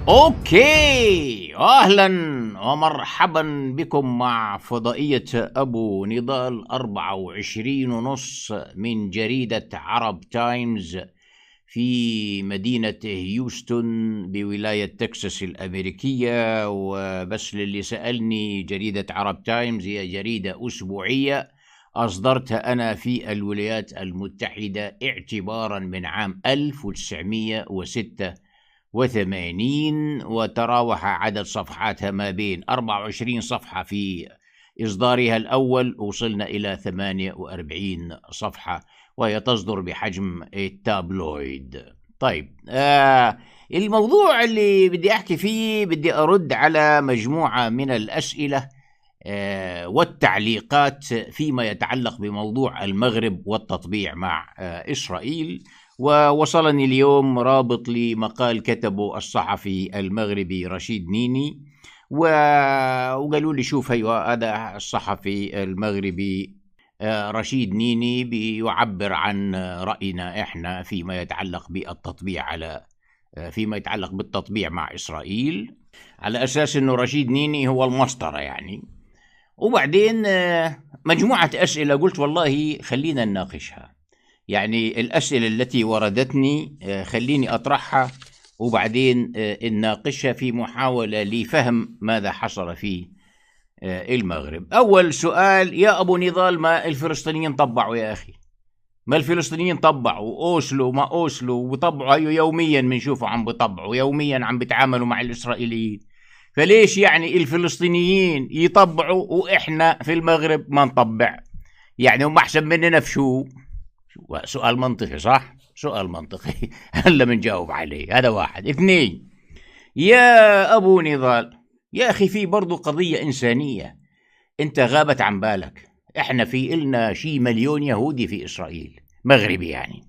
اوكي، اهلا ومرحبا بكم مع فضائية ابو نضال 24 ونص من جريدة عرب تايمز في مدينة هيوستن بولاية تكساس الامريكية. وبس للي سألني، جريدة عرب تايمز هي جريدة اسبوعية اصدرتها انا في الولايات المتحدة اعتبارا من عام 1986، وتراوح عدد صفحاتها ما بين 24 صفحة في إصدارها الأول، وصلنا إلى 48 صفحة، وهي تصدر بحجم التابلويد. طيب، الموضوع اللي بدي أحكي فيه، بدي أرد على مجموعة من الأسئلة والتعليقات فيما يتعلق بموضوع المغرب والتطبيع مع إسرائيل. ووصلني اليوم رابط لمقال كتبه الصحفي المغربي رشيد نيني، وقالوا لي شوف، أيوة هذا الصحفي المغربي رشيد نيني بيعبر عن رأينا إحنا فيما يتعلق بالتطبيع مع إسرائيل، على أساس أنه رشيد نيني هو المسطرة يعني. وبعدين مجموعة أسئلة قلت والله خلينا نناقشها، يعني الأسئلة التي وردتني خليني أطرحها وبعدين نناقشها في محاولة لفهم ماذا حصل في المغرب. أول سؤال: يا أبو نضال، ما الفلسطينيين طبعوا يا أخي؟ ما الفلسطينيين طبعوا أوسلو ما أوسلو، وطبعوا هيو يوميا بنشوفوا عم بطبعوا، يوميا عم بيتعاملوا مع الإسرائيليين، فليش يعني الفلسطينيين يطبعوا وإحنا في المغرب ما نطبع؟ يعني هم أحسن مننا في شو؟ سؤال منطقي صح؟ سؤال منطقي هلا بنجاوب عليه. هذا واحد. اثنين: يا أبو نضال يا أخي، في برضو قضية إنسانية أنت غابت عن بالك. إحنا في إلنا شي 1,000,000 يهودي في إسرائيل، مغربي يعني،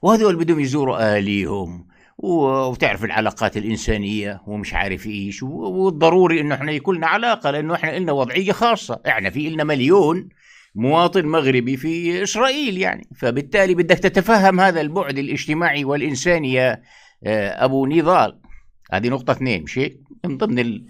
وهذول بدهم يزوروا أهاليهم، وتعرف العلاقات الإنسانية ومش عارف إيش، والضروري إنه إحنا يكون لنا علاقة، لأنه إحنا إلنا وضعية خاصة. إحنا في إلنا 1,000,000 مواطن مغربي في إسرائيل يعني، فبالتالي بدك تتفهم هذا البعد الاجتماعي والإنساني يا أبو نضال. هذه نقطة. اثنين، مش هيك؟ من ضمن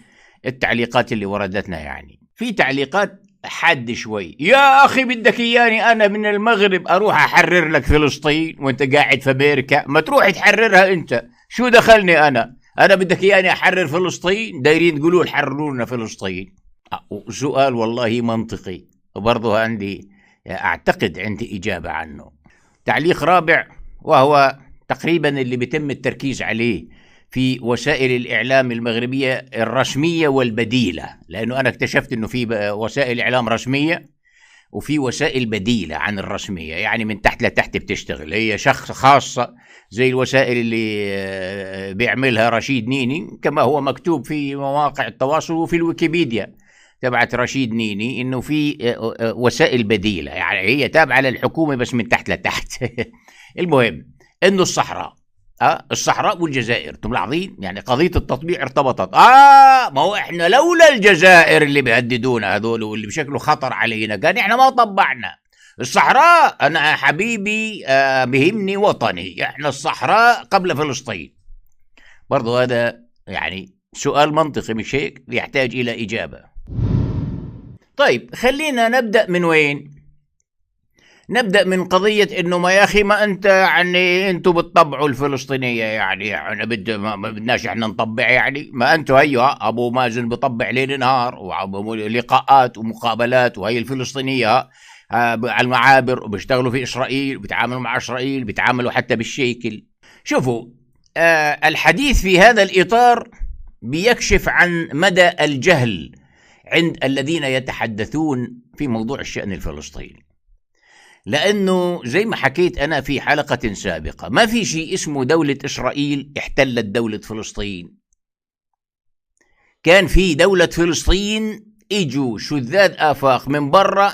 التعليقات اللي وردتنا يعني في تعليقات حد شوي: يا أخي بدك إياني أنا من المغرب أروح أحرر لك فلسطين وأنت قاعد في أمريكا؟ ما تروح تحررها أنت، شو دخلني أنا بدك إياني أحرر فلسطين؟ دايرين تقولوا حررونا فلسطين. سؤال والله منطقي، وبرضه أعتقد عندي إجابة عنه. تعليق رابع، وهو تقريبا اللي بيتم التركيز عليه في وسائل الإعلام المغربية الرسمية والبديلة، لأنه أنا اكتشفت أنه في وسائل إعلام رسمية وفي وسائل بديلة عن الرسمية، يعني من تحت لتحت بتشتغل، هي شخص خاصة زي الوسائل اللي بيعملها رشيد نيني، كما هو مكتوب في مواقع التواصل وفي الويكيبيديا تبعت رشيد نيني إنه في وسائل بديلة، يعني هي تابعة للحكومة بس من تحت لتحت. المهم إنه الصحراء والجزائر، انتم ملاحظين يعني قضية التطبيع ارتبطت. ما هو احنا لولا الجزائر اللي بيهددونا هذول واللي بشكله خطر علينا كان احنا ما طبعنا الصحراء. انا حبيبي بهمني وطني، احنا الصحراء قبل فلسطين. برضو هذا يعني سؤال منطقي، مش هيك؟ يحتاج الى اجابة. طيب خلينا نبدأ من وين؟ نبدأ من قضية إنه ما يا أخي، ما أنت يعني أنتوا بتطبعوا الفلسطينية، يعني ما بدناش إحنا نطبع، يعني ما أنتوا هيا أبو مازن بطبع ليل نهار، ولقاءات ومقابلات، وهي الفلسطينية على المعابر وبيشتغلوا في إسرائيل وبيتعاملوا مع إسرائيل، بيتعاملوا حتى بالشيكل. شوفوا، الحديث في هذا الإطار بيكشف عن مدى الجهل عند الذين يتحدثون في موضوع الشأن الفلسطيني، لأنه زي ما حكيت أنا في حلقة سابقة، ما في شيء اسمه دولة إسرائيل احتلت دولة فلسطين. كان في دولة فلسطين، إجوا شذاذ آفاق من برا،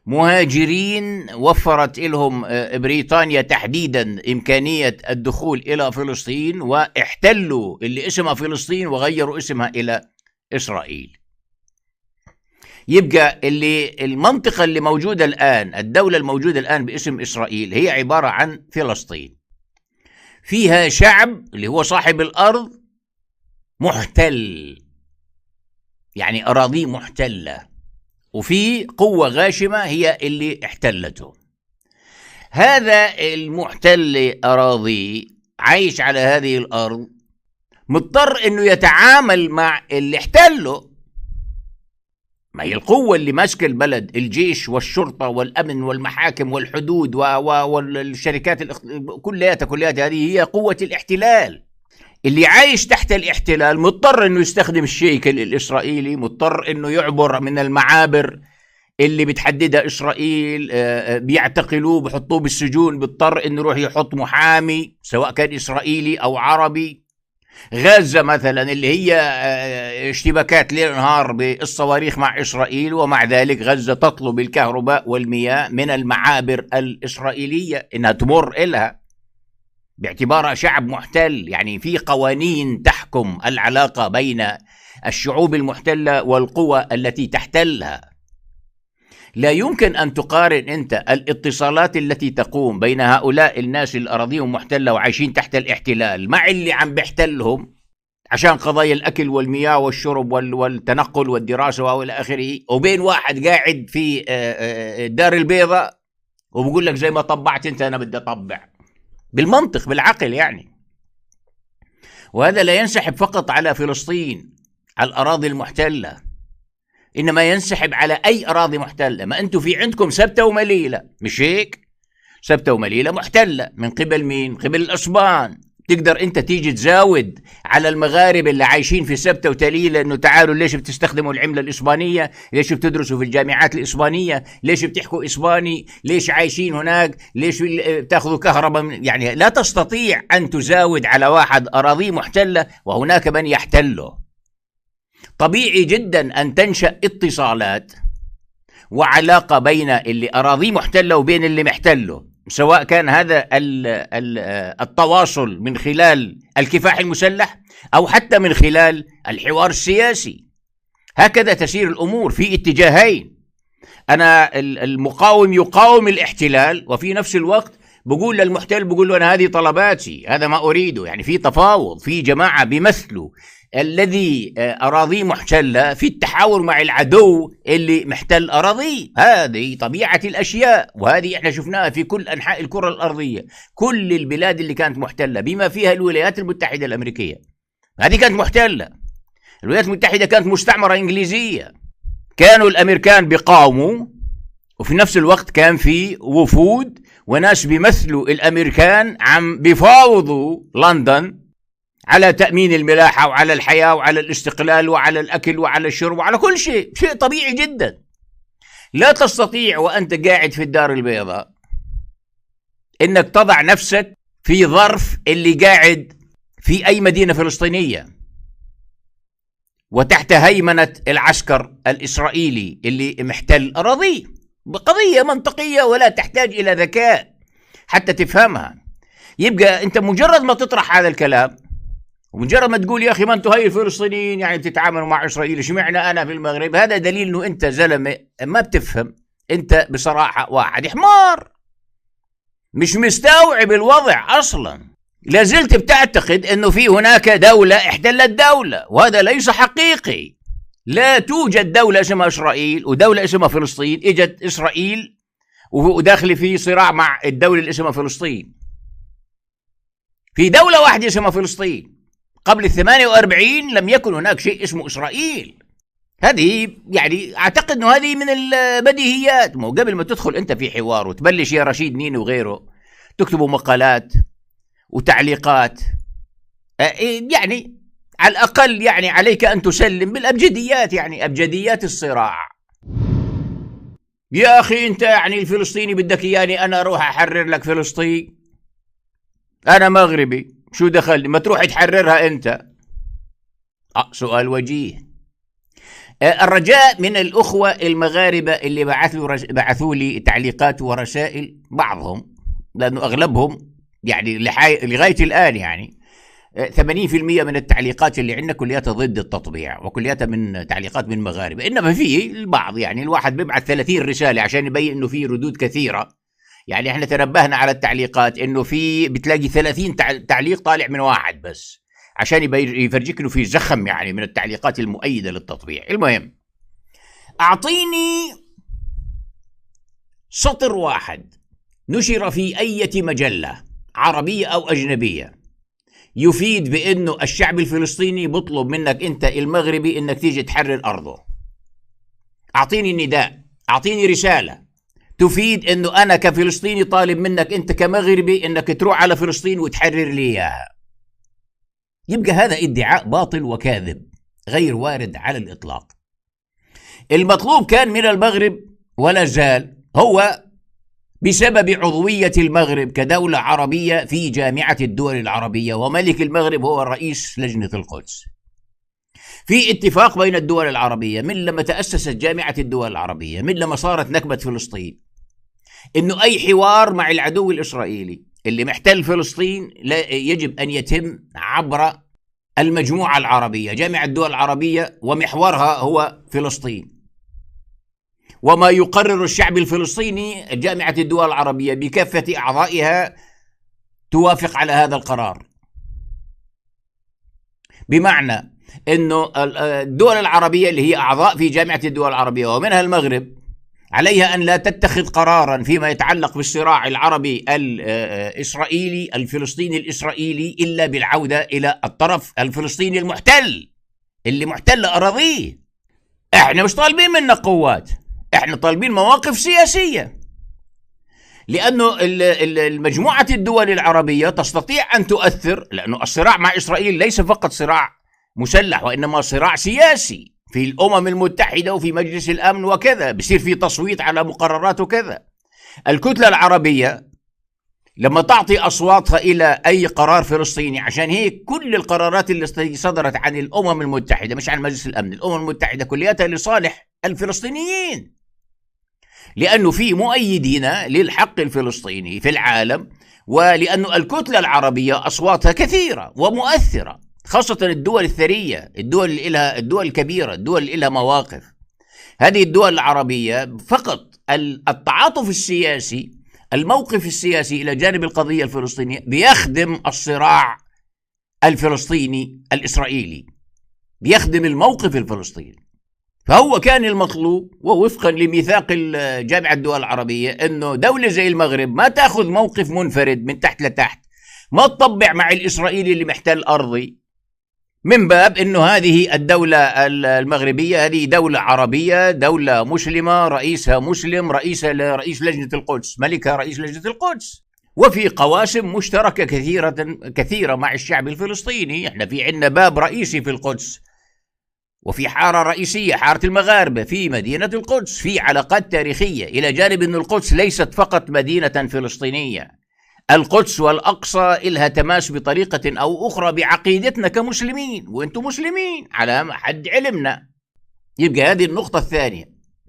مهاجرين، وفرت لهم بريطانيا تحديدا إمكانية الدخول إلى فلسطين، واحتلوا اللي اسمها فلسطين وغيروا اسمها إلى إسرائيل. يبقى المنطقة اللي موجودة الآن، الدولة الموجودة الآن باسم إسرائيل، هي عبارة عن فلسطين، فيها شعب اللي هو صاحب الأرض محتل، يعني أراضي محتلة، وفي قوة غاشمة هي اللي احتلته. هذا المحتل أراضي عايش على هذه الأرض مضطر أنه يتعامل مع اللي احتله. ما هي القوة اللي ماسكة البلد، الجيش والشرطة والأمن والمحاكم والحدود والشركات كلها هذه هي قوة الاحتلال. اللي عايش تحت الاحتلال مضطر انه يستخدم الشيكل الاسرائيلي، مضطر انه يعبر من المعابر اللي بتحددها اسرائيل، بيعتقلوه بحطوه بالسجون، بيضطر انه يروح يحط محامي سواء كان اسرائيلي او عربي. غزة مثلا اللي هي اشتباكات ليل نهار بالصواريخ مع اسرائيل، ومع ذلك غزة تطلب الكهرباء والمياه من المعابر الاسرائيلية انها تمر إلها باعتبارها شعب محتل. يعني في قوانين تحكم العلاقة بين الشعوب المحتلة والقوى التي تحتلها. لا يمكن أن تقارن أنت الاتصالات التي تقوم بين هؤلاء الناس اللي أراضيهم محتلة وعايشين تحت الاحتلال مع اللي عم بيحتلهم عشان قضايا الأكل والمياه والشرب والتنقل والدراسة وإلى آخره، وبين واحد قاعد في الدار البيضاء وبقول لك زي ما طبعت أنت أنا بدي أطبع، بالمنطق بالعقل يعني. وهذا لا ينسحب فقط على فلسطين، على الأراضي المحتلة، إنما ينسحب على أي أراضي محتلة. ما أنتم في عندكم سبتة ومليلة، مش هيك؟ سبتة ومليلة محتلة من قبل مين؟ من قبل الأسبان. تقدر أنت تيجي تزاود على المغاربة اللي عايشين في سبتة وتليلة إنه تعالوا ليش بتستخدموا العملة الإسبانية؟ ليش بتدرسوا في الجامعات الإسبانية؟ ليش بتحكوا إسباني؟ ليش عايشين هناك؟ ليش بتاخذوا كهرباء؟ يعني لا تستطيع أن تزاود على واحد أراضي محتلة وهناك من يحتله. طبيعي جدا أن تنشأ اتصالات وعلاقة بين اللي أراضي محتلة وبين اللي محتله، سواء كان هذا التواصل من خلال الكفاح المسلح أو حتى من خلال الحوار السياسي. هكذا تسير الأمور في اتجاهين. أنا المقاوم يقاوم الاحتلال وفي نفس الوقت بقول للمحتل، بقول له أنا هذه طلباتي، هذا ما أريده. يعني في تفاوض، في جماعة بيمثلوا الذي أراضيه محتلة في التحاور مع العدو اللي محتل أراضيه. هذه طبيعة الأشياء، وهذه إحنا شفناها في كل أنحاء الكرة الأرضية. كل البلاد اللي كانت محتلة بما فيها الولايات المتحدة الأمريكية، هذه كانت محتلة. الولايات المتحدة كانت مستعمرة إنجليزية، كانوا الأمريكان بيقاوموا وفي نفس الوقت كان في وفود وناس بيمثلوا الأمريكان عم بيفاوضوا لندن على تأمين الملاحة وعلى الحياة وعلى الاستقلال وعلى الأكل وعلى الشرب وعلى كل شيء. شيء طبيعي جدا. لا تستطيع وأنت قاعد في الدار البيضاء إنك تضع نفسك في ظرف اللي قاعد في أي مدينة فلسطينية وتحت هيمنة العسكر الإسرائيلي اللي محتل أراضيه. بقضية منطقية ولا تحتاج إلى ذكاء حتى تفهمها. يبقى أنت مجرد ما تطرح هذا الكلام ومجرد ما تقول يا أخي ما أنتوا هاي الفلسطينيين يعني بتتعاملوا مع إسرائيل، اشمعنى أنا في المغرب، هذا دليل أنه أنت زلمة ما بتفهم. أنت بصراحة واحد حمار مش مستوعب الوضع أصلا. لازلت بتعتقد أنه في هناك دولة احتلت دولة، وهذا ليس حقيقي. لا توجد دولة اسمها إسرائيل ودولة اسمها فلسطين. اجت إسرائيل وداخل في صراع مع الدولة اللي اسمها فلسطين. في دولة واحدة اسمها فلسطين. قبل 48 لم يكن هناك شيء اسمه إسرائيل. هذه يعني أعتقد أنه هذه من البديهيات. مو قبل ما تدخل أنت في حوار وتبلش يا رشيد نيني وغيره تكتبوا مقالات وتعليقات، يعني على الأقل يعني عليك أن تسلم بالأبجديات، يعني أبجديات الصراع. يا أخي أنت يعني الفلسطيني بدك إياني أنا أروح أحرر لك فلسطين؟ أنا مغربي، شو دخل ما تروح تحررها أنت؟ سؤال وجيه. الرجاء من الأخوة المغاربة اللي بعثوا لي تعليقات ورسائل، بعضهم لأنه أغلبهم يعني لغاية الآن يعني 80% من التعليقات اللي عندنا كلياتها ضد التطبيع وكلياتها من تعليقات من مغاربة. إنما في البعض يعني الواحد بيبعث 30 رسالة عشان يبين إنه في ردود كثيرة. يعني احنا تنبهنا على التعليقات إنه في بتلاقي 30 تعليق طالع من واحد بس، عشان يفرجيك انه في زخم يعني من التعليقات المؤيدة للتطبيع. المهم، اعطيني سطر واحد نشر في أي مجلة عربية أو أجنبية يفيد بأنه الشعب الفلسطيني بطلب منك أنت المغربي أنك تيجي تحرر أرضه. أعطيني نداء، أعطيني رسالة تفيد أنه أنا كفلسطيني طالب منك أنت كمغربي أنك تروح على فلسطين وتحرر لي إياها. يبقى هذا ادعاء باطل وكاذب غير وارد على الإطلاق. المطلوب كان من المغرب ولا زال هو بسبب عضوية المغرب كدولة عربية في جامعة الدول العربية، وملك المغرب هو رئيس لجنة القدس، في اتفاق بين الدول العربية من لما تأسست جامعة الدول العربية، من لما صارت نكبة فلسطين، إنه أي حوار مع العدو الإسرائيلي اللي محتل فلسطين لا يجب أن يتم عبر المجموعة العربية، جامعة الدول العربية، ومحورها هو فلسطين. وما يقرر الشعب الفلسطيني جامعة الدول العربية بكافة أعضائها توافق على هذا القرار، بمعنى أنه الدول العربية اللي هي أعضاء في جامعة الدول العربية ومنها المغرب عليها أن لا تتخذ قرارا فيما يتعلق بالصراع العربي الإسرائيلي الفلسطيني الإسرائيلي إلا بالعودة إلى الطرف الفلسطيني المحتل اللي محتل أراضيه. احنا مش طالبين منا قوات، احنا طالبين مواقف سياسية، لأنه المجموعة الدول العربية تستطيع أن تؤثر، لأنه الصراع مع إسرائيل ليس فقط صراع مسلح وإنما صراع سياسي في الأمم المتحدة وفي مجلس الأمن وكذا، بصير في تصويت على مقررات وكذا. الكتلة العربية لما تعطي أصواتها إلى أي قرار فلسطيني، عشان هيك كل القرارات اللي صدرت عن الأمم المتحدة مش عن مجلس الأمن، الأمم المتحدة كلياتها لصالح الفلسطينيين، لأنه في مؤيدين للحق الفلسطيني في العالم، ولأنه الكتلة العربية أصواتها كثيرة ومؤثرة، خاصة الدول الثرية، الدول الكبيرة، الدول اللي لها مواقف. هذه الدول العربية فقط التعاطف السياسي، الموقف السياسي إلى جانب القضية الفلسطينية بيخدم الصراع الفلسطيني الإسرائيلي، بيخدم الموقف الفلسطيني. فهو كان المطلوب ووفقا لميثاق جامعة الدول العربية أنه دولة زي المغرب ما تأخذ موقف منفرد من تحت لتحت، ما تطبع مع الإسرائيلي اللي محتل أرضي، من باب أنه هذه الدولة المغربية هذه دولة عربية، دولة مسلمة، رئيسها مسلم، رئيس لجنة القدس، ملكها رئيس لجنة القدس، وفي قواسم مشتركة كثيرة مع الشعب الفلسطيني. احنا في عندنا باب رئيسي في القدس، وفي حارة رئيسية، حارة المغاربة في مدينة القدس، في علاقات تاريخية، إلى جانب أن القدس ليست فقط مدينة فلسطينية، القدس والأقصى إلها تماس بطريقة أو أخرى بعقيدتنا كمسلمين، وأنتم مسلمين على حد علمنا. يبقى هذه النقطة الثانية،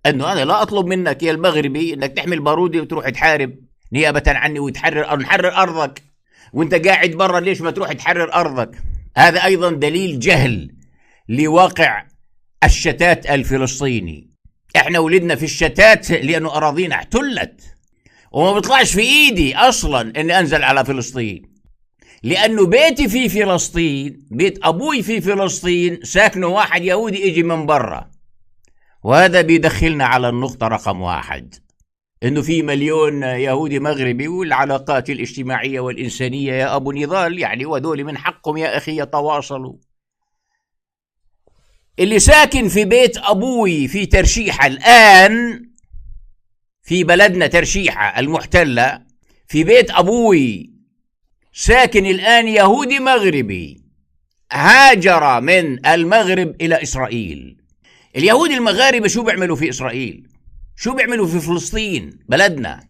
أنه أنا لا أطلب منك يا المغربي أنك تحمل بارودي وتروح تحارب نيابة عني ونحرر أرضك، وأنت قاعد برا ليش ما تروح تحرر أرضك؟ هذا أيضا دليل جهل لواقع الشتات الفلسطيني. احنا ولدنا في الشتات لأنه أراضينا احتلت، وما بيطلعش في إيدي أصلا أني أنزل على فلسطين، لأنه بيتي في فلسطين، بيت أبوي في فلسطين، ساكنه واحد يهودي يجي من برا. وهذا بيدخلنا على النقطة رقم 1، أنه في مليون يهودي مغربي، والعلاقات الاجتماعية والإنسانية يا أبو نضال يعني ودول من حقهم يا أخي يتواصلوا. اللي ساكن في بيت أبوي في ترشيحة الآن، في بلدنا ترشيحة المحتلة، في بيت أبوي ساكن الآن يهودي مغربي هاجر من المغرب إلى إسرائيل. اليهود المغاربة شو بيعملوا في إسرائيل؟ شو بيعملوا في فلسطين بلدنا؟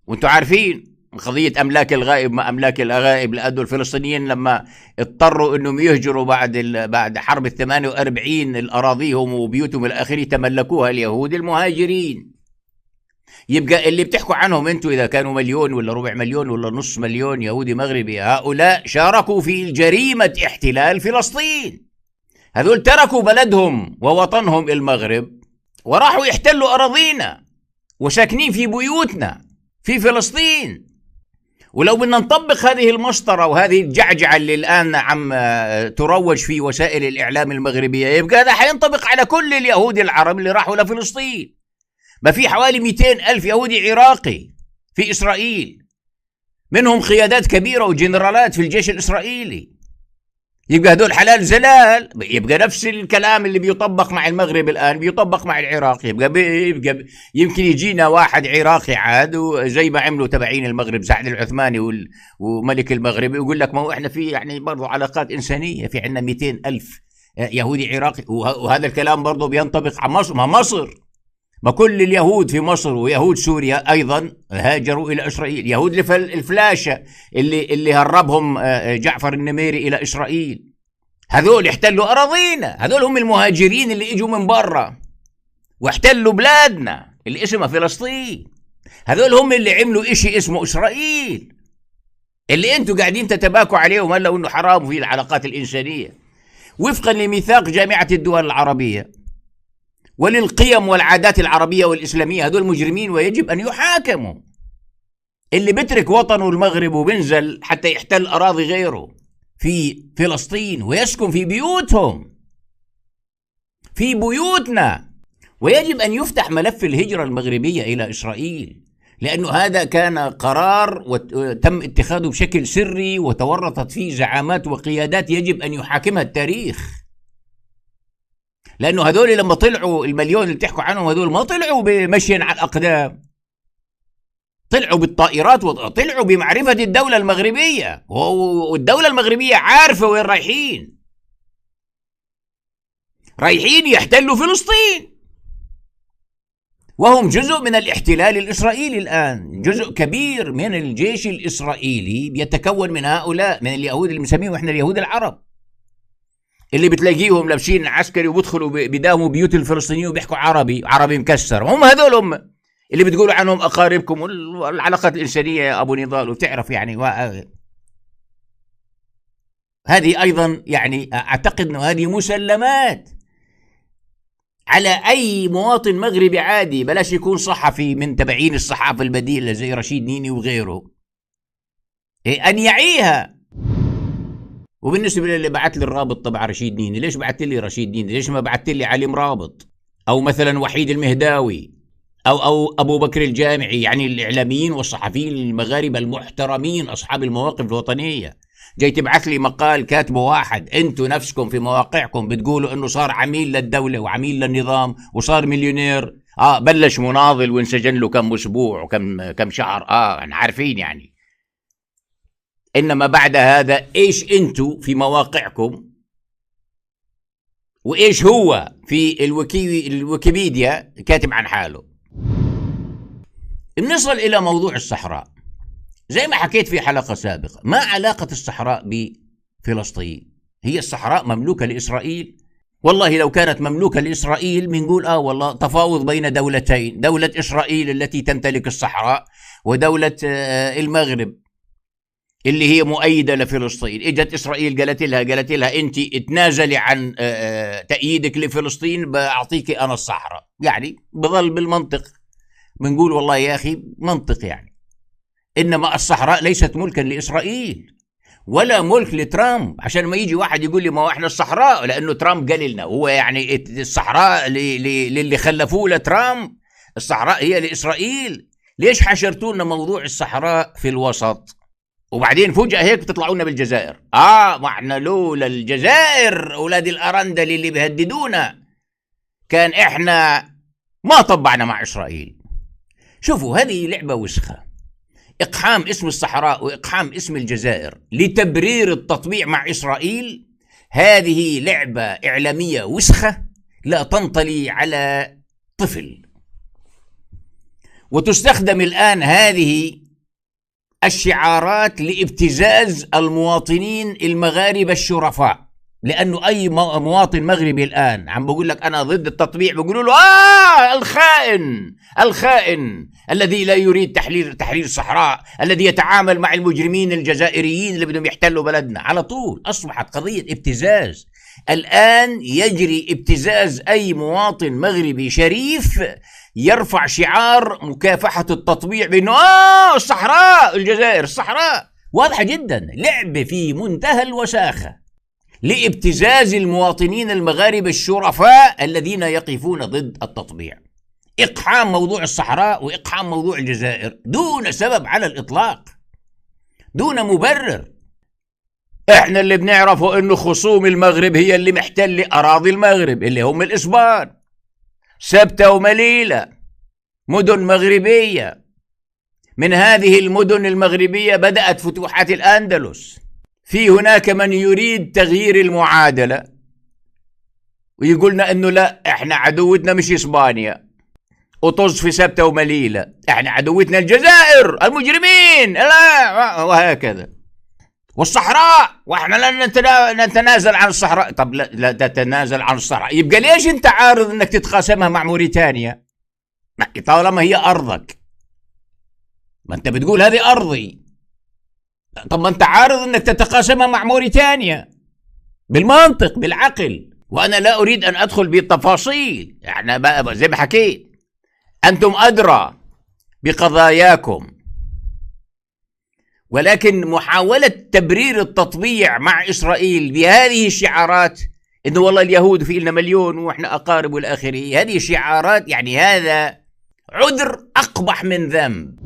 وانتوا عارفين قضية أملاك الغائب ما أملاك الغائب، لأنه الفلسطينيين لما اضطروا أنهم يهجروا بعد حرب 48 الأراضيهم وبيوتهم الآخرين تملكوها اليهود المهاجرين. يبقى اللي بتحكوا عنهم انتوا إذا كانوا مليون ولا ربع مليون ولا نص مليون يهودي مغربي، هؤلاء شاركوا في جريمة احتلال فلسطين. هذول تركوا بلدهم ووطنهم المغرب وراحوا يحتلوا أراضينا وساكنين في بيوتنا في فلسطين، ولو بدنا نطبق هذه المسطرة وهذه الجعجعة اللي الآن عم تروج في وسائل الإعلام المغربية، يبقى هذا حينطبق على كل اليهود العرب اللي راحوا لفلسطين. ما في حوالي 200 ألف يهودي عراقي في إسرائيل، منهم قيادات كبيرة وجنرالات في الجيش الإسرائيلي. يبقى هدول حلال زلال. يبقى نفس الكلام اللي بيطبق مع المغرب الآن بيطبق مع العراق. يبقى يمكن يجينا واحد عراقي عاد وزي ما عملوا تبعين المغرب سعد العثماني وملك المغرب، يقول لك ما هو احنا في يعني برضو علاقات إنسانية، في عندنا 200 ألف يهودي عراقي. وهذا الكلام برضو بينطبق على مصر. ما مصر، ما كل اليهود في مصر ويهود سوريا أيضا هاجروا إلى إسرائيل. يهود الفلاشة اللي هربهم جعفر النميري إلى إسرائيل، هذول احتلوا أراضينا. هذول هم المهاجرين اللي إجوا من برا واحتلوا بلادنا اللي اسمها فلسطين. هذول هم اللي عملوا إشي اسمه إسرائيل، اللي أنتوا قاعدين تتباكوا عليه وما لو أنه حرام في العلاقات الإنسانية وفقا لميثاق جامعة الدول العربية وللقيم والعادات العربية والإسلامية. هذول مجرمين ويجب أن يحاكموا. اللي بترك وطنه المغرب وبنزل حتى يحتل أراضي غيره في فلسطين ويسكن في بيوتهم، في بيوتنا، ويجب أن يفتح ملف الهجرة المغربية إلى إسرائيل، لأنه هذا كان قرار وتم اتخاذه بشكل سري وتورطت فيه زعامات وقيادات يجب أن يحاكمها التاريخ. لأنه هذول لما طلعوا المليون اللي بتحكوا عنهم، هذول ما طلعوا بمشيا على الأقدام، طلعوا بالطائرات وطلعوا بمعرفة الدولة المغربية، والدولة المغربية عارفة وين رايحين. رايحين يحتلوا فلسطين، وهم جزء من الاحتلال الإسرائيلي الآن. جزء كبير من الجيش الإسرائيلي بيتكون من هؤلاء، من اليهود اللي بنسميهم احنا اليهود العرب، اللي بتلاقيهم لابسين عسكري وبدخلوا بداوموا بيوت الفلسطينيين وبيحكوا عربي مكسر. هم هذول هم اللي بتقولوا عنهم أقاربكم والعلاقات الإنسانية يا أبو نضال. وتعرف يعني هذه أيضا يعني أعتقد أنه هذه مسلمات على أي مواطن مغربي عادي، بلاش يكون صحفي من تبعين الصحافة البديلة زي رشيد نيني وغيره، أن يعيها. وبالنسبة للي بعت لي الرابط تبع رشيد نيني، ليش بعت لي رشيد نيني؟ ليش ما بعت لي علي مرابط أو مثلا وحيد المهداوي أو أبو بكر الجامعي؟ يعني الإعلاميين والصحفيين المغاربة المحترمين أصحاب المواقف الوطنية. جاي تبعث لي مقال كاتبه واحد، أنتوا نفسكم في مواقعكم بتقولوا أنه صار عميل للدولة وعميل للنظام وصار مليونير. بلش مناضل وانسجن له كم أسبوع وكم شهر، احنا عارفين يعني. إنما بعد هذا إيش أنتوا في مواقعكم وإيش هو في الويكيبيديا كاتب عن حاله. بنصل إلى موضوع الصحراء. زي ما حكيت في حلقة سابقة، ما علاقة الصحراء بفلسطين؟ هي الصحراء مملوكة لإسرائيل؟ والله لو كانت مملوكة لإسرائيل بنقول والله تفاوض بين دولتين، دولة إسرائيل التي تمتلك الصحراء ودولة المغرب اللي هي مؤيدة لفلسطين. اجت إسرائيل قالت لها انت اتنازلي عن تأييدك لفلسطين، بأعطيك أنا الصحراء. يعني بظل بالمنطق بنقول والله يا أخي منطق يعني. إنما الصحراء ليست ملكا لإسرائيل ولا ملك لترامب، عشان ما يجي واحد يقول لي ما احنا الصحراء لأنه ترامب قال لنا. هو يعني الصحراء للي خلفوه لترامب، الصحراء هي لإسرائيل. ليش حشرتوا لنا موضوع الصحراء في الوسط وبعدين فجأة هيك بتطلعوا لنا بالجزائر؟ ما احنا لولا الجزائر أولاد الأرندل اللي بيهددونا كان احنا ما طبعنا مع إسرائيل. شوفوا هذه لعبة وسخة، إقحام اسم الصحراء وإقحام اسم الجزائر لتبرير التطبيع مع إسرائيل. هذه لعبة إعلامية وسخة لا تنطلي على طفل. وتستخدم الآن هذه الشعارات لابتزاز المواطنين المغاربة الشرفاء، لأنه أي مواطن مغربي الآن عم بقول لك أنا ضد التطبيع، بقولوا له الخائن الذي لا يريد تحرير الصحراء، الذي يتعامل مع المجرمين الجزائريين اللي بدهم يحتلوا بلدنا. على طول أصبحت قضية ابتزاز. الآن يجري ابتزاز أي مواطن مغربي شريف يرفع شعار مكافحة التطبيع بأنه الصحراء الجزائر، الصحراء. واضحة جدا، لعبة في منتهى الوساخة لابتزاز المواطنين المغاربة الشرفاء الذين يقفون ضد التطبيع. إقحام موضوع الصحراء وإقحام موضوع الجزائر دون سبب على الإطلاق، دون مبرر. احنا اللي بنعرفه انه خصوم المغرب هي اللي محتل اراضي المغرب اللي هم الاسبان، سبتة ومليلة، مدن مغربية. من هذه المدن المغربية بدأت فتوحات الأندلس. في هناك من يريد تغيير المعادلة ويقولنا انه لا، احنا عدوتنا مش اسبانيا وطز في سبتة ومليلة، احنا عدوتنا الجزائر المجرمين، لا، وهكذا. والصحراء واحنا لا نتنازل عن الصحراء. طب لا تتنازل عن الصحراء، يبقى ليش انت عارض انك تتقاسمها مع موريتانيا طالما هي ارضك؟ ما انت بتقول هذه ارضي، طب ما انت عارض انك تتقاسمها مع موريتانيا بالمنطق بالعقل. وانا لا اريد ان ادخل بالتفاصيل، احنا بقى زي ما حكيت انتم ادرى بقضاياكم، ولكن محاولة تبرير التطبيع مع إسرائيل بهذه الشعارات إنه والله اليهود في لنا مليون وإحنا أقارب والآخرين، هذه شعارات يعني هذا عذر أقبح من ذنب.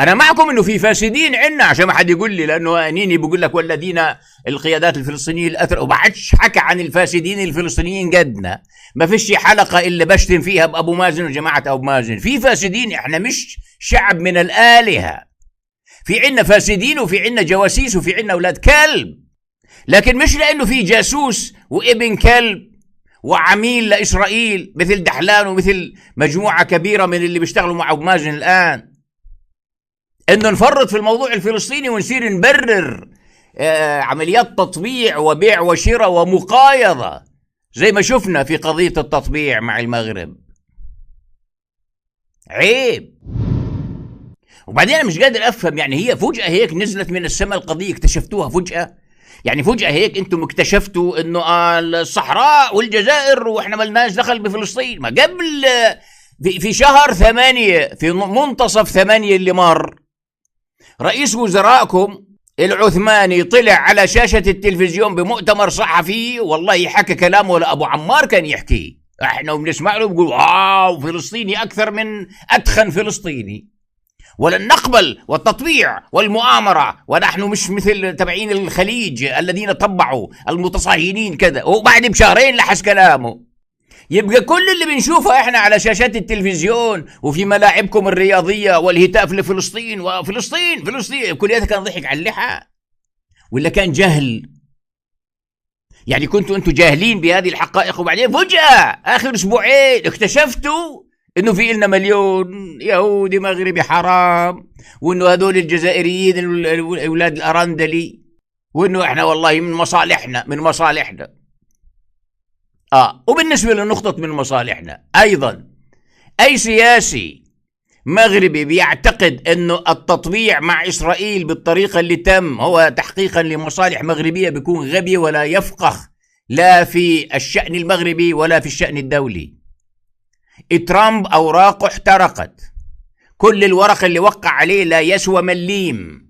أنا معكم إنه في فاسدين عنا، عشان ما حد يقول لي، لأنه أنيني بقول لك والذين القيادات الفلسطينية الأثر، وبعدش حكى عن الفاسدين الفلسطينيين قدنا، ما فيش حلقة إلا بشتم فيها بأبو مازن وجماعة أبو مازن. في فاسدين، إحنا مش شعب من الآلهة، في عنا فاسدين وفي عنا جواسيس وفي عنا أولاد كلب، لكن مش لأنه في جاسوس وابن كلب وعميل لإسرائيل مثل دحلان ومثل مجموعة كبيرة من اللي بيشتغلوا مع أبو مازن الآن إنه نفرط في الموضوع الفلسطيني ونصير نبرر عمليات تطبيع وبيع وشراء ومقايضة زي ما شفنا في قضية التطبيع مع المغرب. عيب. وبعدين أنا مش قادر أفهم، يعني هي فجأة هيك نزلت من السماء القضية، اكتشفتوها فجأة؟ يعني فجأة هيك أنتم اكتشفتوا إنه الصحراء والجزائر وإحنا ملناش دخل بفلسطين؟ ما قبل في شهر 8 في منتصف 8 اللي مر رئيس وزرائكم العثماني طلع على شاشة التلفزيون بمؤتمر صحفي، والله حكى كلامه ولا أبو عمار كان يحكي، إحنا بنسمع له بيقول واو فلسطيني أكثر من أدخن فلسطيني، ولن نقبل والتطبيع والمؤامرة، ونحن مش مثل تبعين الخليج الذين طبعوا المتصهينين كذا. وبعد بشهرين لحس كلامه. يبقى كل اللي بنشوفه احنا على شاشات التلفزيون وفي ملاعبكم الرياضية والهتاف لفلسطين وفلسطين فلسطين، كلياتها كان ضحك على اللحى ولا كان جهل؟ يعني كنتوا انتوا جاهلين بهذه الحقائق، وبعدين فجأة آخر أسبوعين اكتشفتوا انه في لنا مليون يهودي مغربي حرام، وانه هذول الجزائريين اولاد الارندلي، وانه احنا والله من مصالحنا. وبالنسبه لنقطه من مصالحنا ايضا، اي سياسي مغربي بيعتقد انه التطبيع مع اسرائيل بالطريقه اللي تم هو تحقيقا لمصالح مغربيه بيكون غبي ولا يفقه لا في الشأن المغربي ولا في الشأن الدولي. ترامب أوراقه احترقت، كل الورق اللي وقع عليه لا يسوى مليم،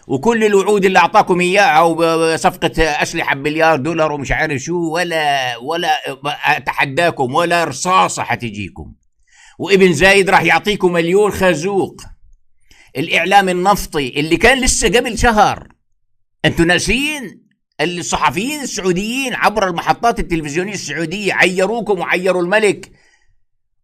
وكل الوعود اللي أعطاكم إياها وصفقة أسلحة بمليار دولار ومش عارف شو، ولا أتحداكم ولا رصاصة حتجيكم. وابن زايد راح يعطيكم مليون خازوق. الإعلام النفطي اللي كان لسه قبل شهر، أنتوا ناسين الصحفيين السعوديين عبر المحطات التلفزيونية السعودية عيروكم وعيروا الملك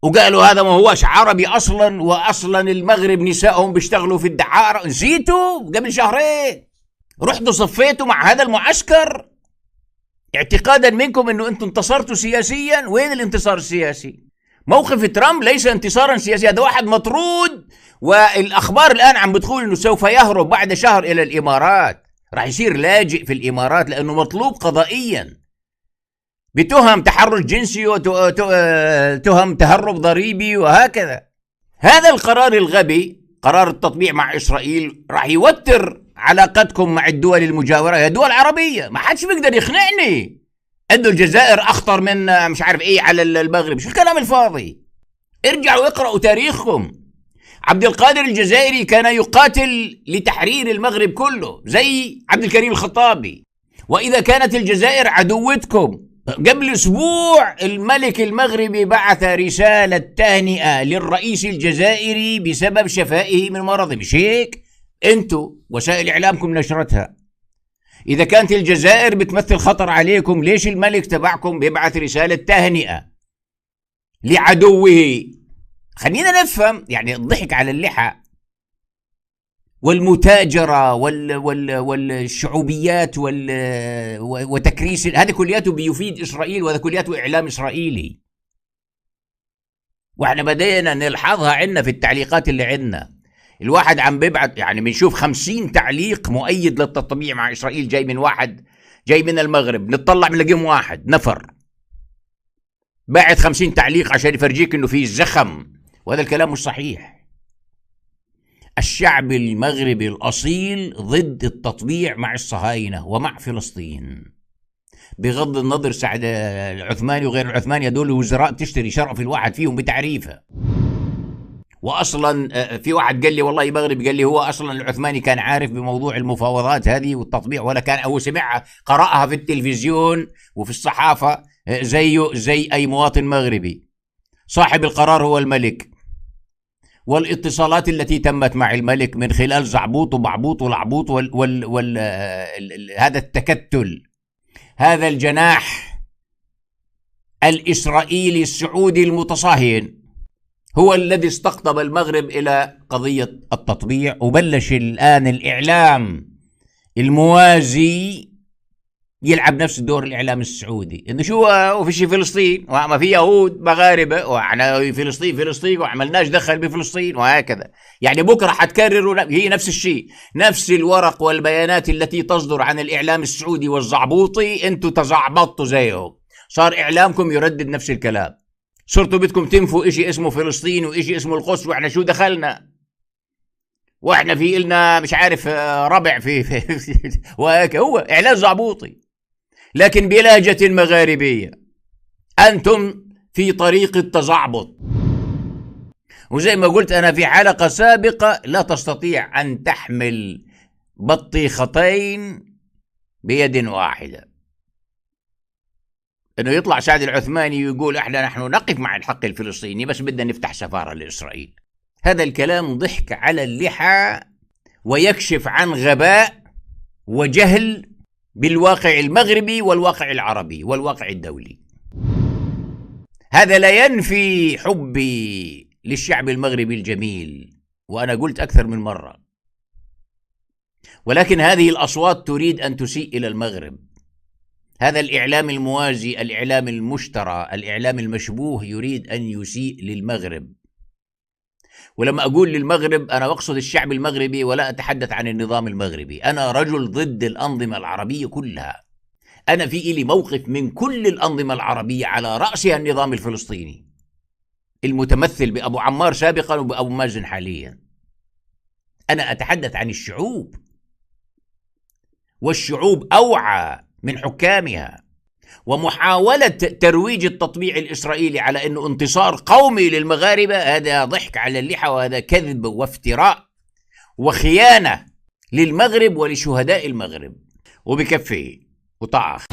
وقالوا هذا ما هوش عربي أصلا، وأصلا المغرب نسائهم بيشتغلوا في الدعارة. نسيتوا قبل شهرين رحتوا صفيتوا مع هذا المعسكر اعتقادا منكم أنه أنتم انتصرتوا سياسيا. وين الانتصار السياسي؟ موقف ترامب ليس انتصارا سياسيا، هذا واحد مطرود، والأخبار الآن عم بتقول أنه سوف يهرب بعد شهر إلى الإمارات، راح يصير لاجئ في الإمارات لأنه مطلوب قضائيا بتهم تحرش جنسي وتهم تهرب ضريبي وهكذا. هذا القرار الغبي، قرار التطبيع مع إسرائيل، راح يوتر علاقتكم مع الدول المجاورة، هي دول عربية، ما حدش بيقدر يقنعني انه الجزائر اخطر من مش عارف ايه على المغرب. شو الكلام الفاضي؟ ارجعوا اقرأوا تاريخكم. عبد القادر الجزائري كان يقاتل لتحرير المغرب كله زي عبد الكريم الخطابي. وإذا كانت الجزائر عدوتكم، قبل أسبوع الملك المغربي بعث رسالة تهنئة للرئيس الجزائري بسبب شفائه من مرضه. مش هيك؟ انتوا وسائل إعلامكم نشرتها. إذا كانت الجزائر بتمثل خطر عليكم، ليش الملك تبعكم بيبعث رسالة تهنئة لعدوه؟ خلينا نفهم. يعني الضحك على اللحى والمتاجرة والشعوبيات وتكريس، هذا كلياته بيفيد إسرائيل، وهذا كلياته إعلام إسرائيلي. واحنا بدينا نلحظها عنا في التعليقات اللي عنا. الواحد عم بيبعت، يعني بنشوف 50 تعليق مؤيد للتطبيع مع إسرائيل جاي من واحد جاي من المغرب، نطلع بنلاقيهم واحد نفر باعت 50 تعليق عشان يفرجيك انه في زخم، وهذا الكلام مش صحيح. الشعب المغربي الأصيل ضد التطبيع مع الصهاينة ومع فلسطين، بغض النظر سعد العثماني وغير العثماني، هدول وزراء تشتري شرف الواحد فيهم بتعريفه. واصلا في واحد قال لي والله مغربي، قال لي هو اصلا العثماني كان عارف بموضوع المفاوضات هذه والتطبيع، ولا كان هو سمعها قرأها في التلفزيون وفي الصحافة زيه زي اي مواطن مغربي. صاحب القرار هو الملك، والاتصالات التي تمت مع الملك من خلال زعبوط وبعبوط ولعبوط هذا التكتل، هذا الجناح الإسرائيلي السعودي المتصهين هو الذي استقطب المغرب إلى قضية التطبيع. وبلش الآن الإعلام الموازي يلعب نفس دور الإعلام السعودي، إنه شو وفيش فلسطين وما في يهود مغاربة وإحنا فلسطين وعملناش دخل بفلسطين وهكذا. يعني بكرة حتكرروا هي نفس الشيء، نفس الورق والبيانات التي تصدر عن الإعلام السعودي والزعبوطي. أنتوا تزعبطوا زيهم، صار إعلامكم يردد نفس الكلام. صرتوا بدكم تنفوا إشي اسمه فلسطين وإشي اسمه القدس، وإحنا شو دخلنا؟ وإحنا في إلنا مش عارف ربع في وهيك. هو إعلام زعبوطي لكن بلهجة مغاربية. أنتم في طريق التزعبط، وزي ما قلت أنا في حلقة سابقة، لا تستطيع أن تحمل بطيختين بيد واحدة. إنه يطلع سعد العثماني ويقول نحن نقف مع الحق الفلسطيني بس بدنا نفتح سفارة لإسرائيل. هذا الكلام ضحك على اللحى ويكشف عن غباء وجهل بالواقع المغربي والواقع العربي والواقع الدولي. هذا لا ينفي حبي للشعب المغربي الجميل، وأنا قلت أكثر من مرة، ولكن هذه الأصوات تريد أن تسيء إلى المغرب. هذا الإعلام الموازي، الإعلام المشترى، الإعلام المشبوه يريد أن يسيء للمغرب. ولما أقول للمغرب أنا أقصد الشعب المغربي ولا أتحدث عن النظام المغربي. أنا رجل ضد الأنظمة العربية كلها. أنا في إلي موقف من كل الأنظمة العربية، على رأسها النظام الفلسطيني المتمثل بأبو عمار سابقا وبأبو مازن حاليا. أنا أتحدث عن الشعوب، والشعوب أوعى من حكامها. ومحاولة ترويج التطبيع الإسرائيلي على أنه انتصار قومي للمغاربة، هذا ضحك على اللحى، وهذا كذب وافتراء وخيانة للمغرب ولشهداء المغرب. وبكفي وطعخ.